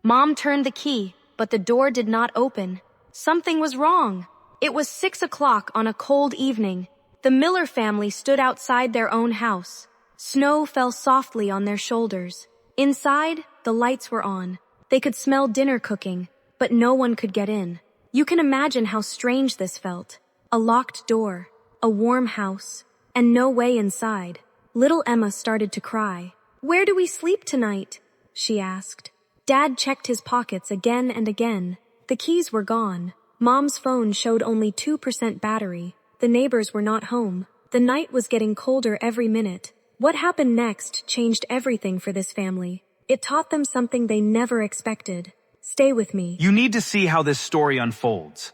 Mom turned the key, but the door did not open. Something was wrong. It was 6 o'clock on a cold evening. The Miller family stood outside their own house. Snow fell softly on their shoulders. Inside, the lights were on. They could smell dinner cooking, but no one could get in. You can imagine how strange this felt. A locked door, a warm house, and no way inside. Little Emma started to cry. "Where do we sleep tonight?" she asked. Dad checked his pockets again and again. The keys were gone. Mom's phone showed only 2% battery. The neighbors were not home. The night was getting colder every minute. What happened next changed everything for this family. It taught them something they never expected. Stay with me. You need to see how this story unfolds.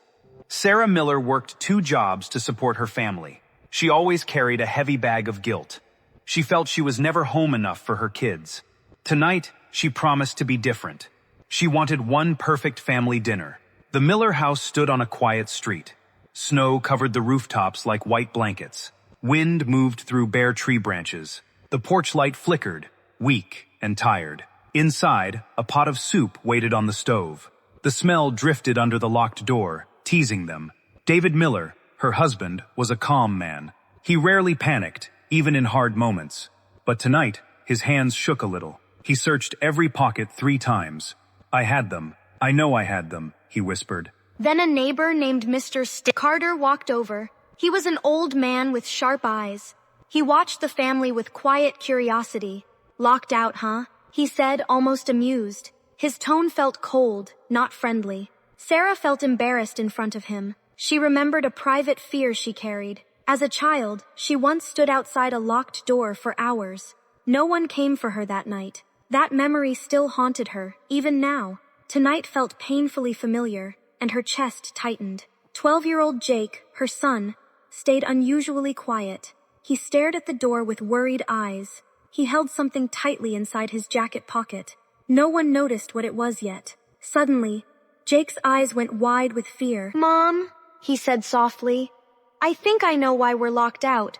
Sarah Miller worked 2 jobs to support her family. She always carried a heavy bag of guilt. She felt she was never home enough for her kids. Tonight, she promised to be different. She wanted one perfect family dinner. The Miller house stood on a quiet street. Snow covered the rooftops like white blankets. Wind moved through bare tree branches. The porch light flickered, weak and tired. Inside, a pot of soup waited on the stove. The smell drifted under the locked door, teasing them. David Miller, her husband, was a calm man. He rarely panicked, even in hard moments. But tonight, his hands shook a little. He searched every pocket 3 times. "I had them. I know I had them," he whispered. Then a neighbor named Mr. Carter walked over. He was an old man with sharp eyes. He watched the family with quiet curiosity. "Locked out, huh?" he said, almost amused. His tone felt cold, not friendly. Sarah felt embarrassed in front of him. She remembered a private fear she carried. As a child, she once stood outside a locked door for hours. No one came for her that night. That memory still haunted her, even now. Tonight felt painfully familiar, and her chest tightened. 12-year-old Jake, her son, stayed unusually quiet. He stared at the door with worried eyes. He held something tightly inside his jacket pocket. No one noticed what it was yet. Suddenly, Jake's eyes went wide with fear. "Mom," he said softly, "I think I know why we're locked out."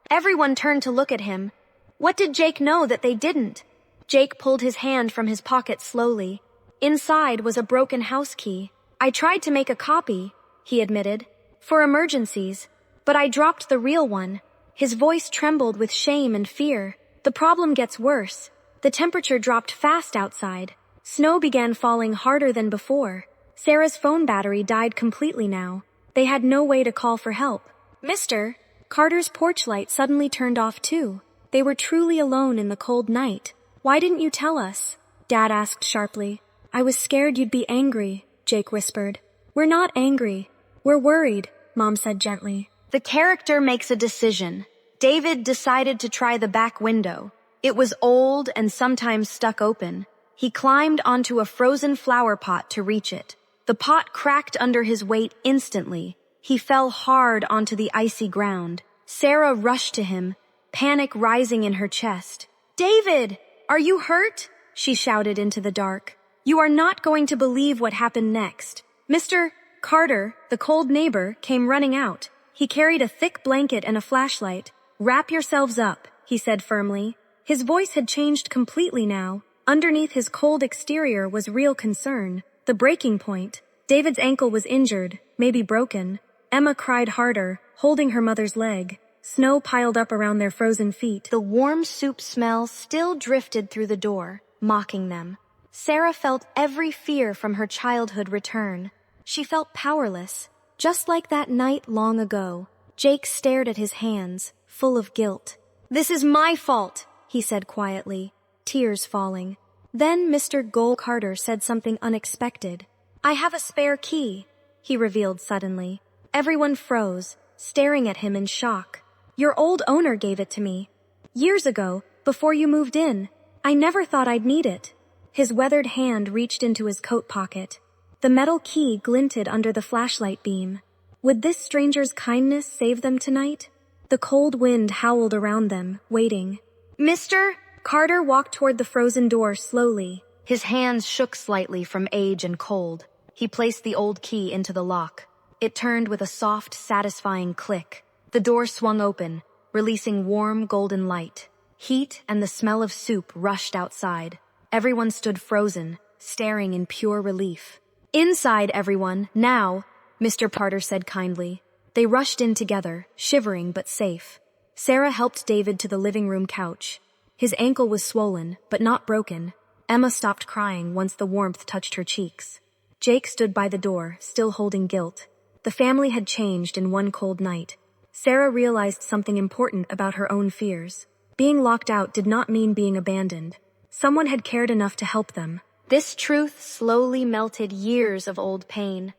Everyone turned to look at him. What did Jake know that they didn't? Jake pulled his hand from his pocket slowly. Inside was a broken house key. "I tried to make a copy," he admitted, "for emergencies, but I dropped the real one." His voice trembled with shame and fear. The problem gets worse. The temperature dropped fast outside. Snow began falling harder than before. Sarah's phone battery died completely now. They had no way to call for help. "Mr. Carter's porch light suddenly turned off too. They were truly alone in the cold night. Why didn't you tell us?" Dad asked sharply. "I was scared you'd be angry," Jake whispered. "We're not angry. We're worried," Mom said gently. The character makes a decision. David decided to try the back window. It was old and sometimes stuck open. He climbed onto a frozen flower pot to reach it. The pot cracked under his weight instantly. He fell hard onto the icy ground. Sarah rushed to him, panic rising in her chest. "David, are you hurt?" she shouted into the dark. "You are not going to believe what happened next." Mr. Carter, the cold neighbor, came running out. He carried a thick blanket and a flashlight. "Wrap yourselves up," he said firmly. His voice had changed completely now. Underneath his cold exterior was real concern. The breaking point. David's ankle was injured, maybe broken. Emma cried harder, holding her mother's leg. Snow piled up around their frozen feet. The warm soup smell still drifted through the door, mocking them. Sarah felt every fear from her childhood return. She felt powerless, just like that night long ago. Jake stared at his hands, full of guilt. "This is my fault," he said quietly, tears falling. Then Mr. Carter said something unexpected. "I have a spare key," he revealed suddenly. Everyone froze, staring at him in shock. "Your old owner gave it to me. Years ago, before you moved in. I never thought I'd need it." His weathered hand reached into his coat pocket. The metal key glinted under the flashlight beam. Would this stranger's kindness save them tonight? The cold wind howled around them, waiting. "Mr. Carter walked toward the frozen door slowly. His hands shook slightly from age and cold. He placed the old key into the lock. It turned with a soft, satisfying click. The door swung open, releasing warm, golden light. Heat and the smell of soup rushed outside. Everyone stood frozen, staring in pure relief. "Inside, everyone, now," Mr. Carter said kindly. They rushed in together, shivering but safe. Sarah helped David to the living room couch. His ankle was swollen, but not broken. Emma stopped crying once the warmth touched her cheeks. Jake stood by the door, still holding guilt. The family had changed in one cold night. Sarah realized something important about her own fears. Being locked out did not mean being abandoned. Someone had cared enough to help them. This truth slowly melted years of old pain.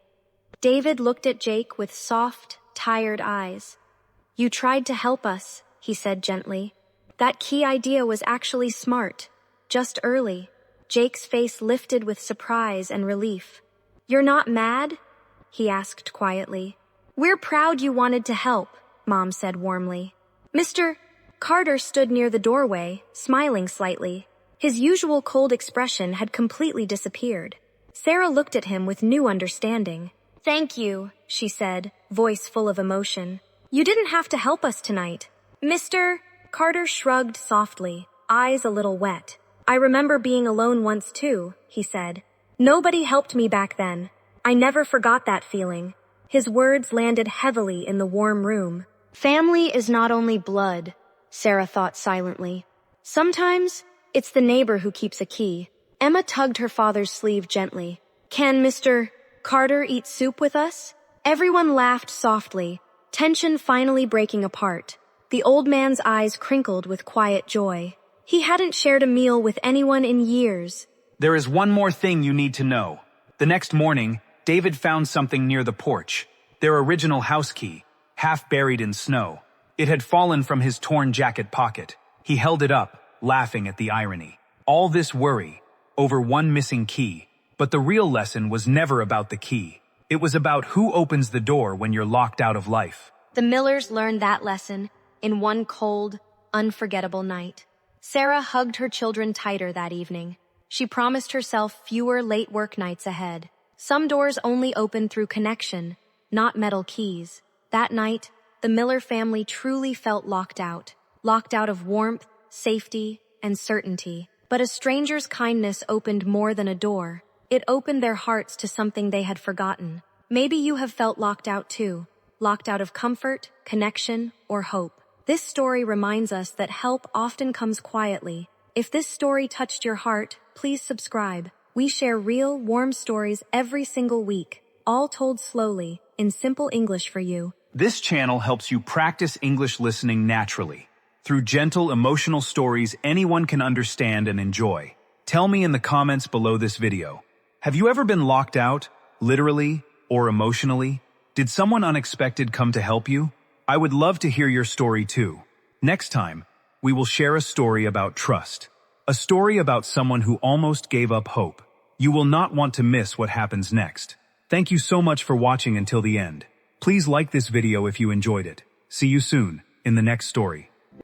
David looked at Jake with soft, tired eyes. "You tried to help us," he said gently. "That key idea was actually smart. Just early." Jake's face lifted with surprise and relief. "You're not mad?" he asked quietly. "We're proud you wanted to help," Mom said warmly. Mr. Carter stood near the doorway, smiling slightly. His usual cold expression had completely disappeared. Sarah looked at him with new understanding. "Thank you," she said, voice full of emotion. "You didn't have to help us tonight." Mr. Carter shrugged softly, eyes a little wet. "I remember being alone once too," he said. "Nobody helped me back then. I never forgot that feeling." His words landed heavily in the warm room. Family is not only blood, Sarah thought silently. Sometimes it's the neighbor who keeps a key. Emma tugged her father's sleeve gently. "Can Mr. Carter eat soup with us?" Everyone laughed softly, tension finally breaking apart. The old man's eyes crinkled with quiet joy. He hadn't shared a meal with anyone in years. There is one more thing you need to know. The next morning, David found something near the porch. Their original house key, half buried in snow. It had fallen from his torn jacket pocket. He held it up, laughing at the irony. All this worry, over one missing key. But the real lesson was never about the key. It was about who opens the door when you're locked out of life. The Millers learned that lesson in one cold, unforgettable night. Sarah hugged her children tighter that evening. She promised herself fewer late work nights ahead. Some doors only open through connection, not metal keys. That night, the Miller family truly felt locked out of warmth, safety, and certainty. But a stranger's kindness opened more than a door. It opened their hearts to something they had forgotten. Maybe you have felt locked out too, locked out of comfort, connection, or hope. This story reminds us that help often comes quietly. If this story touched your heart, please subscribe. We share real, warm stories every single week, all told slowly, in simple English for you. This channel helps you practice English listening naturally. Through gentle, emotional stories anyone can understand and enjoy. Tell me in the comments below this video. Have you ever been locked out, literally or emotionally? Did someone unexpected come to help you? I would love to hear your story too. Next time, we will share a story about trust. A story about someone who almost gave up hope. You will not want to miss what happens next. Thank you so much for watching until the end. Please like this video if you enjoyed it. See you soon, in the next story.